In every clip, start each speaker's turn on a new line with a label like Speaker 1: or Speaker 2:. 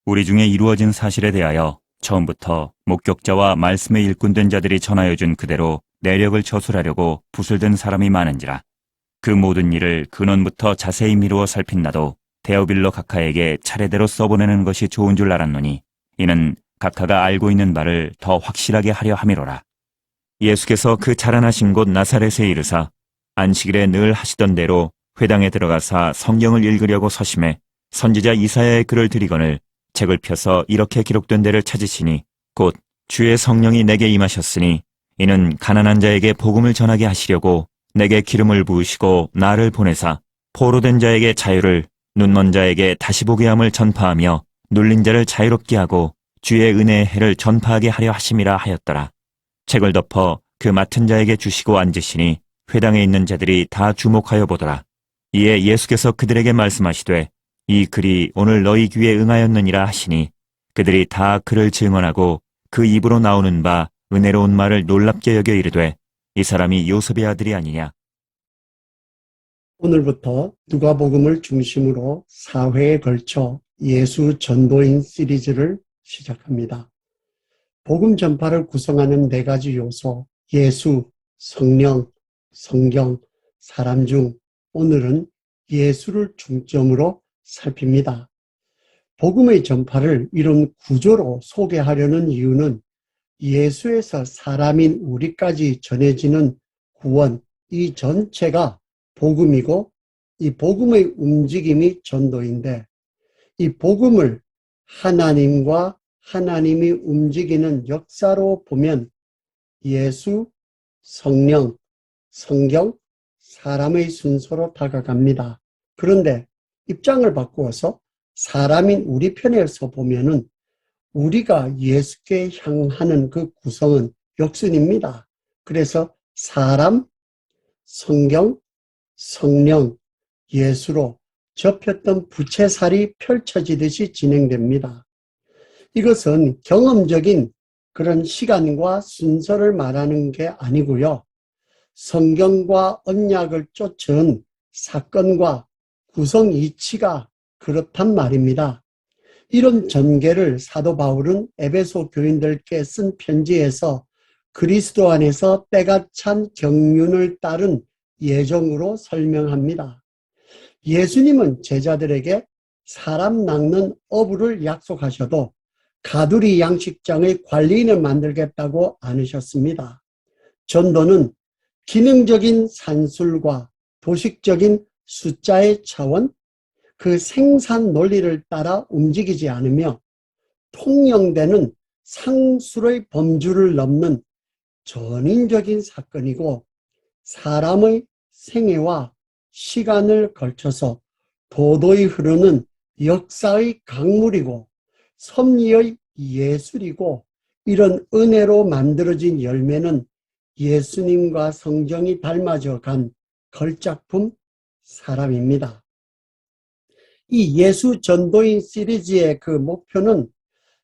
Speaker 1: 우리 중에 이루어진 사실에 대하여 처음부터 목격자와 말씀의 일꾼된 자들이 전하여준 그대로 내력을 처술하려고 붓을 든 사람이 많은지라. 그 모든 일을 근원부터 자세히 미루어 살핀 나도 데오빌로 각하에게 차례대로 써보내는 것이 좋은 줄 알았노니 이는 각하가 알고 있는 바를 더 확실하게 하려 함이로라. 예수께서 그 자라나신 곳 나사렛에 이르사 안식일에 늘 하시던 대로 회당에 들어가사 성경을 읽으려고 서심해 선지자 이사야의 글을 들이거늘 책을 펴서 이렇게 기록된 데를 찾으시니 곧 주의 성령이 내게 임하셨으니 이는 가난한 자에게 복음을 전하게 하시려고 내게 기름을 부으시고 나를 보내사 포로된 자에게 자유를 눈먼 자에게 다시 보게 함을 전파하며 눌린 자를 자유롭게 하고 주의 은혜의 해를 전파하게 하려 하심이라 하였더라. 책을 덮어 그 맡은 자에게 주시고 앉으시니 회당에 있는 자들이 다 주목하여 보더라. 이에 예수께서 그들에게 말씀하시되 이 글이 오늘 너희 귀에 응하였느니라 하시니 그들이 다 그를 증언하고 그 입으로 나오는 바 은혜로운 말을 놀랍게 여겨 이르되 이 사람이 요셉의 아들이 아니냐.
Speaker 2: 오늘부터 누가복음을 중심으로 4회에 걸쳐 예수 전도인 시리즈를 시작합니다. 복음 전파를 구성하는 4가지 요소, 예수, 성령, 성경, 사람 중 오늘은 예수를 중점으로 살핍니다. 복음의 전파를 이런 구조로 소개하려는 이유는 예수에서 사람인 우리까지 전해지는 구원, 이 전체가 복음이고 이 복음의 움직임이 전도인데 이 복음을 하나님과 하나님이 움직이는 역사로 보면 예수, 성령, 성경, 사람의 순서로 다가갑니다. 그런데 입장을 바꾸어서 사람인 우리 편에서 보면은 우리가 예수께 향하는 그 구성은 역순입니다. 그래서 사람, 성경, 성령, 예수로 접혔던 부채살이 펼쳐지듯이 진행됩니다. 이것은 경험적인 그런 시간과 순서를 말하는 게 아니고요. 성경과 언약을 쫓은 사건과 구성 이치가 그렇단 말입니다. 이런 전개를 사도 바울은 에베소 교인들께 쓴 편지에서 그리스도 안에서 때가 찬 경륜을 따른 예정으로 설명합니다. 예수님은 제자들에게 사람 낚는 어부를 약속하셔도 가두리 양식장의 관리인을 만들겠다고 않으셨습니다. 전도는 기능적인 산술과 도식적인 숫자의 차원, 그 생산 논리를 따라 움직이지 않으며 통용되는 상술의 범주를 넘는 전인적인 사건이고 사람의 생애와 시간을 걸쳐서 도도히 흐르는 역사의 강물이고 섭리의 예술이고 이런 은혜로 만들어진 열매는 예수님과 성경이 닮아져 간 걸작품 사람입니다. 이 예수 전도인 시리즈의 그 목표는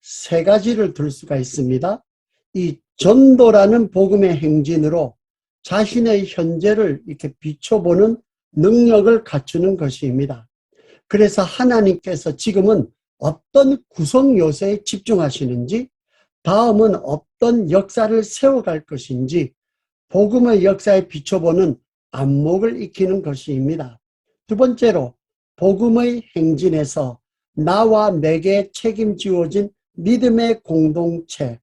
Speaker 2: 3가지를 들 수가 있습니다. 이 전도라는 복음의 행진으로 자신의 현재를 이렇게 비춰보는 능력을 갖추는 것입니다. 그래서 하나님께서 지금은 어떤 구성 요소에 집중하시는지, 다음은 어떤 역사를 세워갈 것인지 복음의 역사에 비춰보는 안목을 익히는 것입니다. 2번째로 복음의 행진에서 나와 내게 책임지어진 믿음의 공동체,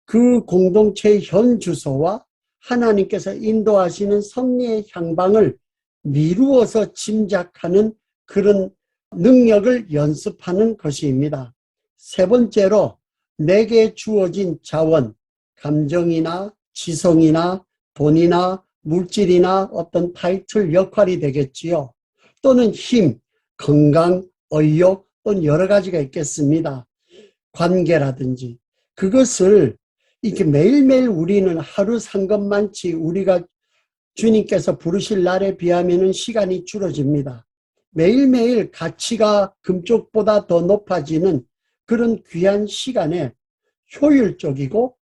Speaker 2: 그 공동체의 현 주소와 하나님께서 인도하시는 섭리의 향방을 미루어서 짐작하는 그런 능력을 연습하는 것입니다. 3번째로 내게 주어진 자원, 감정이나 지성이나 돈이나 물질이나 어떤 타이틀 역할이 되겠지요. 또는 힘, 건강, 의욕 또는 여러 가지가 있겠습니다. 관계라든지 그것을 이렇게 매일매일 우리는 하루 산 것만치 우리가 주님께서 부르실 날에 비하면 시간이 줄어집니다. 매일매일 가치가 금쪽보다 더 높아지는 그런 귀한 시간에 효율적이고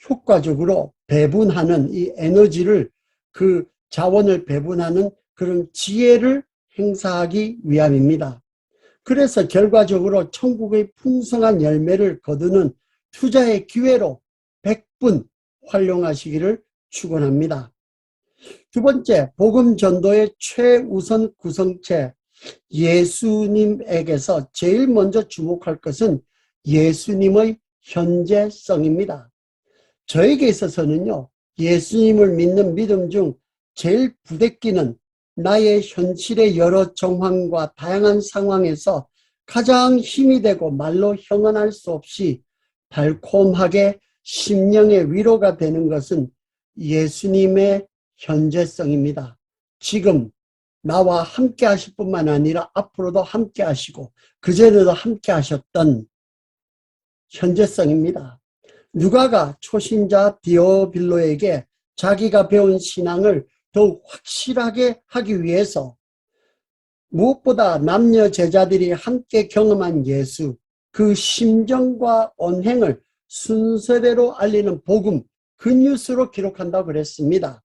Speaker 2: 효과적으로 배분하는 이 에너지를 그 자원을 배분하는 그런 지혜를 행사하기 위함입니다. 그래서 결과적으로 천국의 풍성한 열매를 거두는 투자의 기회로 100분 활용하시기를 축원합니다. 두 번째, 복음 전도의 최우선 구성체 예수님에게서 제일 먼저 주목할 것은 예수님의 현재성입니다. 저에게 있어서는요, 예수님을 믿는 믿음 중 제일 부대끼는 나의 현실의 여러 정황과 다양한 상황에서 가장 힘이 되고 말로 형언할 수 없이 달콤하게 심령의 위로가 되는 것은 예수님의 현재성입니다. 지금 나와 함께 하실 뿐만 아니라 앞으로도 함께 하시고 그전에도 함께 하셨던 현재성입니다. 누가가 초신자 디오빌로에게 자기가 배운 신앙을 더욱 확실하게 하기 위해서 무엇보다 남녀 제자들이 함께 경험한 예수, 그 심정과 언행을 순서대로 알리는 복음, 굿뉴스로 기록한다고 그랬습니다.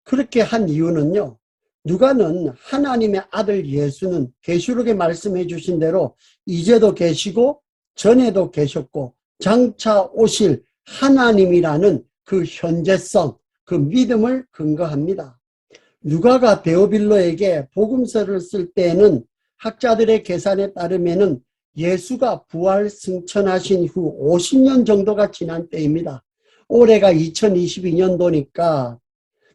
Speaker 2: 그렇게 한 이유는요, 누가는 하나님의 아들 예수는 계시록에 말씀해 주신 대로 이제도 계시고 전에도 계셨고 장차 오실 하나님이라는 그 현재성, 그 믿음을 근거합니다. 누가가 데오빌로에게 복음서를 쓸 때에는 학자들의 계산에 따르면은 예수가 부활 승천하신 후 50년 정도가 지난 때입니다. 올해가 2022년도니까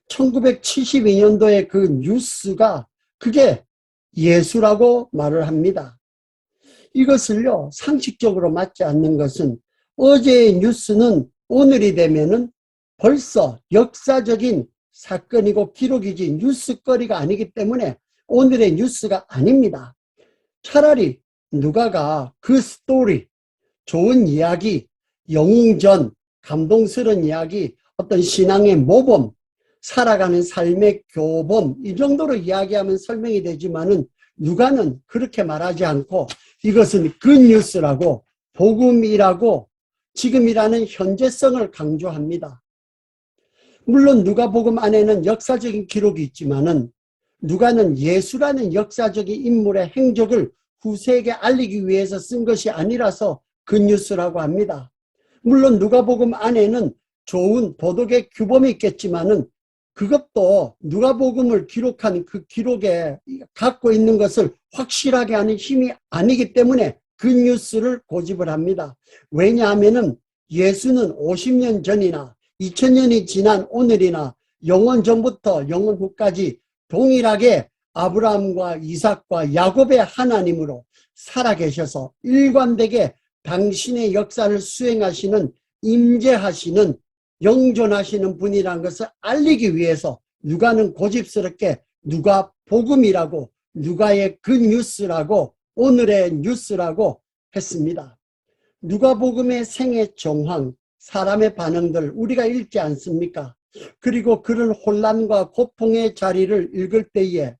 Speaker 2: 1972년도에 그 뉴스가 그게 예수라고 말을 합니다. 이것을요, 상식적으로 맞지 않는 것은 어제의 뉴스는 오늘이 되면은 벌써 역사적인 사건이고 기록이지 뉴스거리가 아니기 때문에 오늘의 뉴스가 아닙니다. 차라리 누가가 그 스토리, 좋은 이야기, 영웅전, 감동스러운 이야기, 어떤 신앙의 모범, 살아가는 삶의 교본 이 정도로 이야기하면 설명이 되지만은 누가는 그렇게 말하지 않고 이것은 굿뉴스라고 복음이라고 지금이라는 현재성을 강조합니다. 물론 누가복음 안에는 역사적인 기록이 있지만은 누가는 예수라는 역사적인 인물의 행적을 후세에게 알리기 위해서 쓴 것이 아니라서 굿뉴스라고 합니다. 물론 누가복음 안에는 좋은 도덕의 규범이 있겠지만은 그것도 누가복음을 기록한 그 기록에 갖고 있는 것을 확실하게 하는 힘이 아니기 때문에 굿뉴스를 고집을 합니다. 왜냐하면은 예수는 50년 전이나 2000년이 지난 오늘이나 영원 전부터 영원 후까지 동일하게 아브라함과 이삭과 야곱의 하나님으로 살아계셔서 일관되게 당신의 역사를 수행하시는 임재하시는 영존하시는 분이라는 것을 알리기 위해서 누가는 고집스럽게 누가복음이라고 누가의 굿뉴스라고 오늘의 뉴스라고 했습니다. 누가복음의 생애 정황, 사람의 반응들 우리가 읽지 않습니까? 그리고 그런 혼란과 고통의 자리를 읽을 때에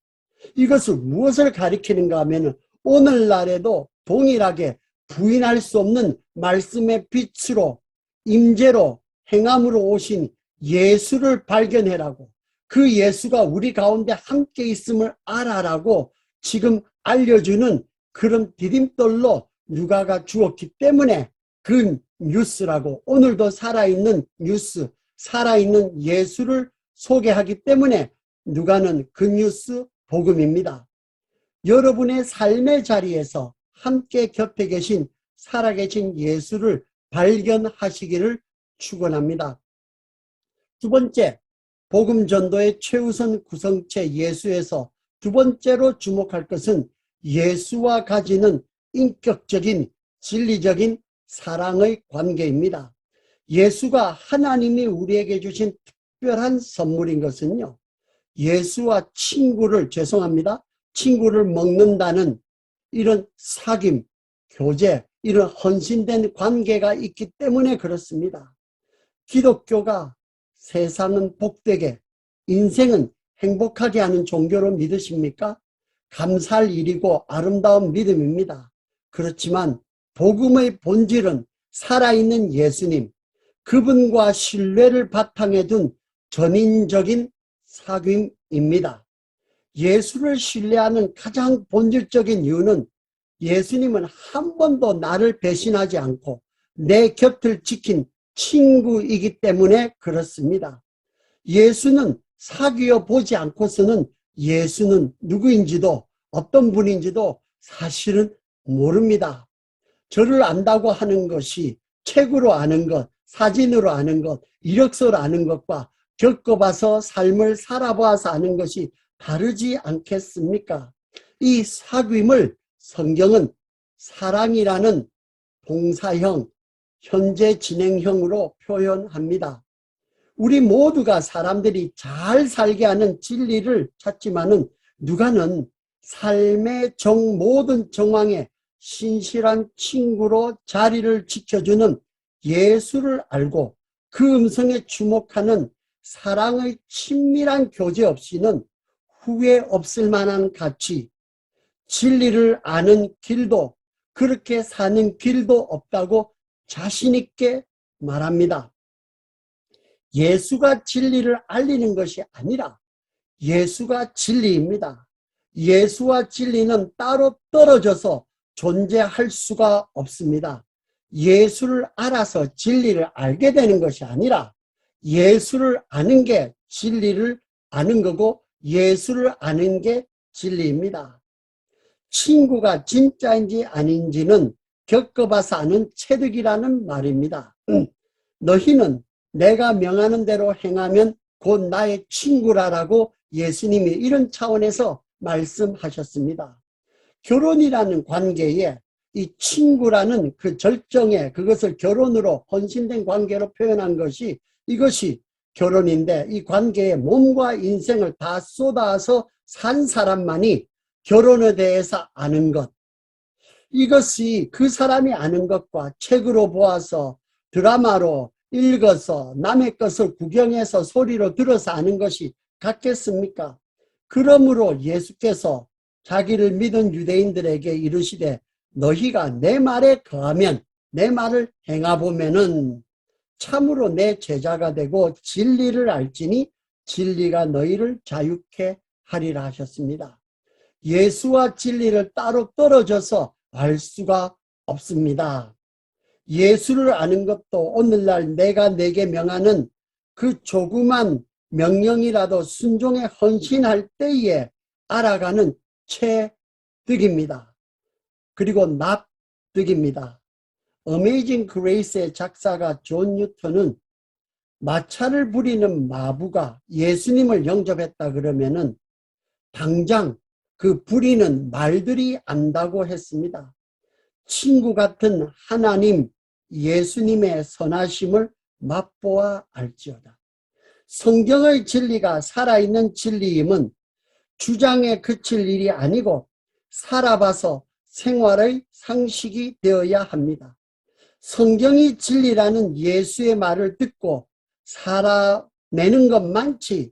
Speaker 2: 이것을 무엇을 가리키는가 하면 오늘날에도 동일하게 부인할 수 없는 말씀의 빛으로 임재로 행함으로 오신 예수를 발견해라고 그 예수가 우리 가운데 함께 있음을 알아라고 지금 알려주는 그런 디딤돌로 누가가 주었기 때문에 그 뉴스라고 오늘도 살아있는 뉴스, 살아있는 예수를 소개하기 때문에 누가는 그 뉴스 복음입니다. 여러분의 삶의 자리에서 함께 곁에 계신 살아계신 예수를 발견하시기를 축원합니다. 두 번째, 복음 전도의 최우선 구성체 예수에서 두 번째로 주목할 것은 예수와 가지는 인격적인 진리적인 사랑의 관계입니다. 예수가 하나님이 우리에게 주신 특별한 선물인 것은요, 예수와 친구를 먹는다는 이런 사귐, 교제, 이런 헌신된 관계가 있기 때문에 그렇습니다. 기독교가 세상은 복되게, 인생은 행복하게 하는 종교로 믿으십니까? 감사할 일이고 아름다운 믿음입니다. 그렇지만 복음의 본질은 살아있는 예수님, 그분과 신뢰를 바탕에 둔 전인적인 사귐입니다. 예수를 신뢰하는 가장 본질적인 이유는 예수님은 한 번도 나를 배신하지 않고 내 곁을 지킨 친구이기 때문에 그렇습니다. 예수는 사귀어 보지 않고서는 예수는 누구인지도 어떤 분인지도 사실은 모릅니다. 저를 안다고 하는 것이 책으로 아는 것, 사진으로 아는 것, 이력서로 아는 것과 겪어봐서 삶을 살아봐서 아는 것이 다르지 않겠습니까? 이 사귐을 성경은 사랑이라는 동사형, 현재 진행형으로 표현합니다. 우리 모두가 사람들이 잘 살게 하는 진리를 찾지만은 누가는 삶의 모든 정황에 신실한 친구로 자리를 지켜주는 예수를 알고 그 음성에 주목하는 사랑의 친밀한 교제 없이는 후회 없을 만한 가치, 진리를 아는 길도 그렇게 사는 길도 없다고 자신 있게 말합니다. 예수가 진리를 알리는 것이 아니라 예수가 진리입니다. 예수와 진리는 따로 떨어져서 존재할 수가 없습니다. 예수를 알아서 진리를 알게 되는 것이 아니라 예수를 아는 게 진리를 아는 거고 예수를 아는 게 진리입니다. 친구가 진짜인지 아닌지는 겪어봐서 아는 체득이라는 말입니다. 너희는 내가 명하는 대로 행하면 곧 나의 친구라라고 예수님이 이런 차원에서 말씀하셨습니다. 결혼이라는 관계에 이 친구라는 그 절정에 그것을 결혼으로 헌신된 관계로 표현한 것이 이것이 결혼인데 이 관계에 몸과 인생을 다 쏟아서 산 사람만이 결혼에 대해서 아는 것, 이것이 그 사람이 아는 것과 책으로 보아서 드라마로 읽어서 남의 것을 구경해서 소리로 들어서 아는 것이 같겠습니까? 그러므로 예수께서 자기를 믿은 유대인들에게 이르시되 너희가 내 말에 거하면 내 말을 행하보면은 참으로 내 제자가 되고 진리를 알지니 진리가 너희를 자유케 하리라 하셨습니다. 예수와 진리를 따로 떨어져서 알 수가 없습니다. 예수를 아는 것도 오늘날 내가 내게 명하는 그 조그만 명령이라도 순종에 헌신할 때에 알아가는 체득입니다. 그리고 납득입니다. 어메이징 그레이스의 작사가 존 뉴턴은 마차를 부리는 마부가 예수님을 영접했다 그러면은 당장 그 부리는 말들이 안다고 했습니다. 친구 같은 하나님 예수님의 선하심을 맛보아 알지어다. 성경의 진리가 살아있는 진리임은 주장에 그칠 일이 아니고 살아봐서 생활의 상식이 되어야 합니다. 성경이 진리라는 예수의 말을 듣고 살아내는 것 많지,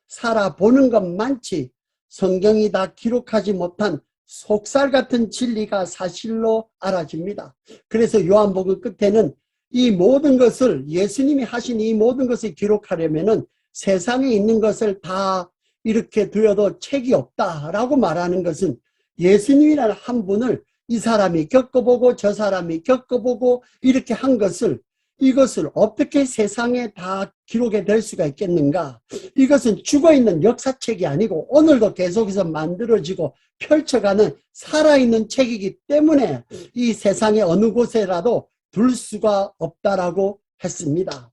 Speaker 2: 살아보는 것 많지, 성경이 다 기록하지 못한 속살 같은 진리가 사실로 알아집니다. 그래서 요한복음 끝에는 이 모든 것을 예수님이 하신 이 모든 것을 기록하려면은 세상에 있는 것을 다 이렇게 두어도 책이 없다라고 말하는 것은 예수님이라는 한 분을 이 사람이 겪어보고 저 사람이 겪어보고 이렇게 한 것을 이것을 어떻게 세상에 다 기록이 될 수가 있겠는가? 이것은 죽어있는 역사책이 아니고 오늘도 계속해서 만들어지고 펼쳐가는 살아있는 책이기 때문에 이 세상의 어느 곳에라도 둘 수가 없다라고 했습니다.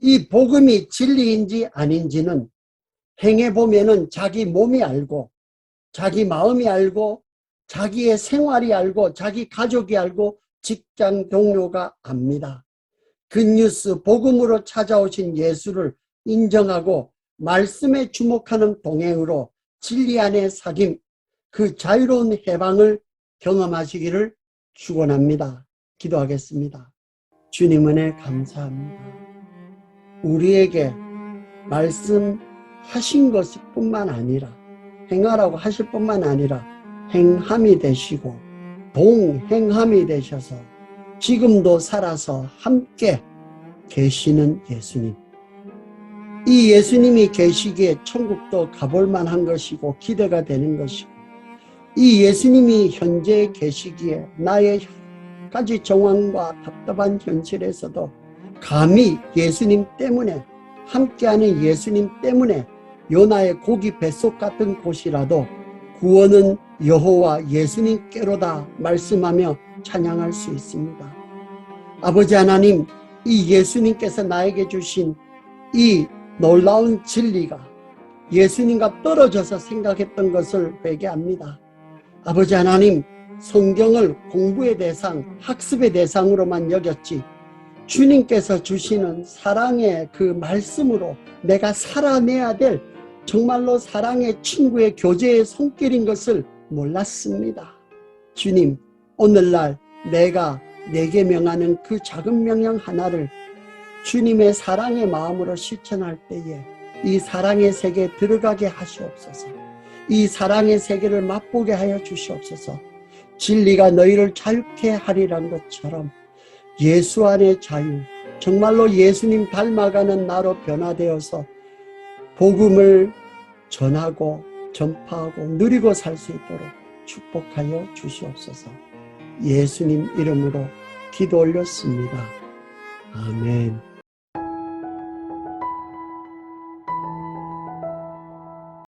Speaker 2: 이 복음이 진리인지 아닌지는 행해보면은 자기 몸이 알고 자기 마음이 알고 자기의 생활이 알고 자기 가족이 알고 직장 동료가 압니다. 굿뉴스 복음으로 찾아오신 예수를 인정하고 말씀에 주목하는 동행으로 진리 안의 사귐, 그 자유로운 해방을 경험하시기를 축원합니다. 기도하겠습니다. 주님 은혜 감사합니다. 우리에게 말씀하신 것일 뿐만 아니라 행하라고 하실 뿐만 아니라 행함이 되시고 동행함이 되셔서 지금도 살아서 함께 계시는 예수님. 이 예수님이 계시기에 천국도 가볼 만한 것이고 기대가 되는 것이고 이 예수님이 현재 계시기에 나의 여러 가지 정황과 답답한 현실에서도 감히 예수님 때문에, 함께하는 예수님 때문에 요나의 고기 뱃속 같은 곳이라도 구원은 여호와 예수님께로다 말씀하며 찬양할 수 있습니다. 아버지 하나님, 이 예수님께서 나에게 주신 이 놀라운 진리가 예수님과 떨어져서 생각했던 것을 회개합니다. 아버지 하나님, 성경을 공부의 대상, 학습의 대상으로만 여겼지 주님께서 주시는 사랑의 그 말씀으로 내가 살아내야 될 정말로 사랑의 친구의 교제의 손길인 것을 몰랐습니다. 주님, 오늘날 내가 내게 명하는 그 작은 명령 하나를 주님의 사랑의 마음으로 실천할 때에 이 사랑의 세계에 들어가게 하시옵소서. 이 사랑의 세계를 맛보게 하여 주시옵소서. 진리가 너희를 자유케 하리란 것처럼 예수 안의 자유, 정말로 예수님 닮아가는 나로 변화되어서 복음을 전하고 전파하고 누리고 살 수 있도록 축복하여 주시옵소서. 예수님 이름으로 기도 올렸습니다. 아멘.